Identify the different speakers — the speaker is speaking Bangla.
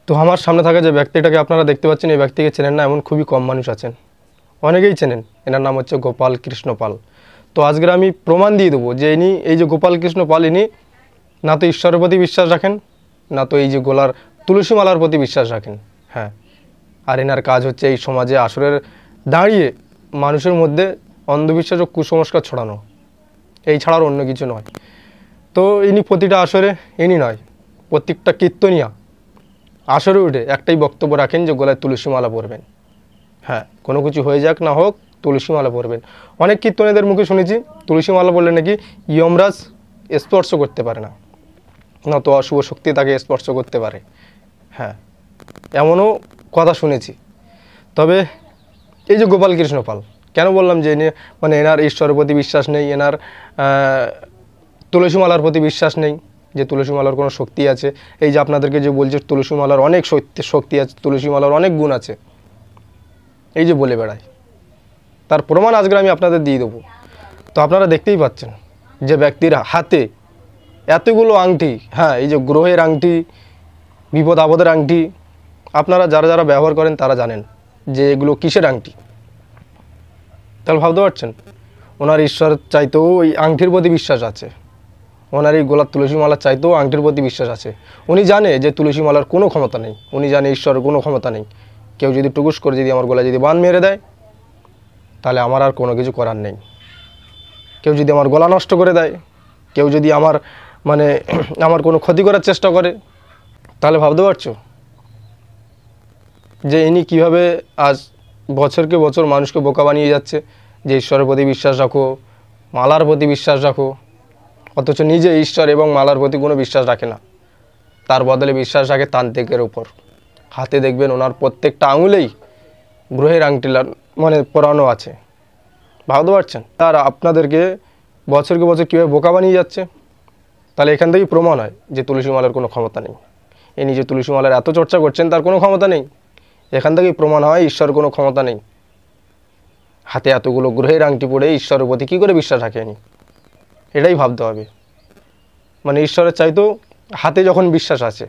Speaker 1: তো আমার সামনে থাকা যে ব্যক্তিটাকে আপনারা দেখতে পাচ্ছেন, এই ব্যক্তিকে চেনেন না এমন খুবই কম মানুষ আছেন, অনেকেই চেনেন। এনার নাম হচ্ছে গোপাল কৃষ্ণ পাল। তো আজকের আমি প্রমাণ দিয়ে দেবো যে ইনি, এই যে গোপাল কৃষ্ণ পাল, ইনি না তো ঈশ্বরের প্রতি বিশ্বাস রাখেন, না তো এই যে গোলার তুলসী মালার প্রতি বিশ্বাস রাখেন। হ্যাঁ, আর এনার কাজ হচ্ছে এই সমাজে আসরের দাঁড়িয়ে মানুষের মধ্যে অন্ধবিশ্বাস ও কুসংস্কার ছড়ানো, এই ছাড়ার অন্য কিছু নয়। তো ইনি প্রতিটা আসরে, ইনি নয়, প্রত্যেকটা কীর্তনিয়া আসরে উঠে একটাই বক্তব্য রাখেন যে গলায় তুলসী মালা পরবেন। হ্যাঁ, কোনো কিছু হয়ে যাক না হোক তুলসী মালা পরবেন। অনেক কীর্তনীদের মুখে শুনেছি তুলসী মালা বললে নাকি যমরাজ স্পর্শ করতে পারে না, না তো অশুভ শক্তি তাকে স্পর্শ করতে পারে। হ্যাঁ, এমনও কথা শুনেছি। তবে এই যে গোপাল কৃষ্ণ পাল, কেন বললাম যে ইনি মানে এনার ঈশ্বরের প্রতি বিশ্বাস নেই, এনার তুলসী মালার প্রতি বিশ্বাস নেই, যে তুলসী মালার কোনো শক্তি আছে। এই যে আপনাদেরকে যে বলছে তুলসী মালার অনেক শক্তি আছে, তুলসী মালার অনেক গুণ আছে, এই যে বলে বেড়ায়, তার প্রমাণ আজকে আমি আপনাদের দিয়ে দেবো। তো আপনারা দেখতেই পাচ্ছেন যে ব্যক্তির হাতে এতগুলো আংটি, হ্যাঁ এই যে গ্রহের আংটি, বিপদ আপদের আংটি, আপনারা যারা যারা ব্যবহার করেন তারা জানেন যে এগুলো কিসের আংটি। তাহলে ভাবতে পারছেন ওনার ঈশ্বর চাইতেও ওই আংটির প্রতি বিশ্বাস আছে, ওনার এই গোলাপ তুলসী মালার চাইতেও আংটির প্রতি বিশ্বাস আছে। উনি জানে যে তুলসী মালার কোনো ক্ষমতা নেই, উনি জানে ঈশ্বরের কোনো ক্ষমতা নেই। কেউ যদি টুকুস করে যদি আমার গলায় যদি বান মেরে দেয় তাহলে আমার আর কোনো কিছু করার নেই। কেউ যদি আমার গলা নষ্ট করে দেয়, কেউ যদি আমার মানে আমার কোনো ক্ষতি করার চেষ্টা করে, তাহলে ভাবতে পারছো যে ইনি কীভাবে আজ বছরকে বছর মানুষকে বোকা বানিয়ে যাচ্ছে যে ঈশ্বরের প্রতি বিশ্বাস রাখো, মালার প্রতি বিশ্বাস রাখো, অথচ নিজে ঈশ্বর এবং মালার প্রতি কোনো বিশ্বাস রাখে না। তার বদলে বিশ্বাস রাখে তান্ত্রিকের উপর। হাতে দেখবেন ওনার প্রত্যেকটা আঙুলেই গ্রহের আংটি মানে পরানো আছে। ভাবতে পারছেন? আর আপনাদেরকে বছরকে বছর কীভাবে বোকা বানিয়ে যাচ্ছে। তাহলে এখান থেকেই প্রমাণ হয় যে তুলসী মালার কোনো ক্ষমতা নেই। এই নিজে তুলসী মালার এত চর্চা করছেন, তার কোনো ক্ষমতা নেই। এখান থেকেই প্রমাণ হয় ঈশ্বরের কোনো ক্ষমতা নেই। হাতে এতগুলো গ্রহের আংটি পড়ে ঈশ্বরের প্রতি কী করে বিশ্বাস রাখেনি, এটাই ভাবতে হবে। মানে ঈশ্বরের চাইতেও হাতে যখন বিশ্বাস আছে,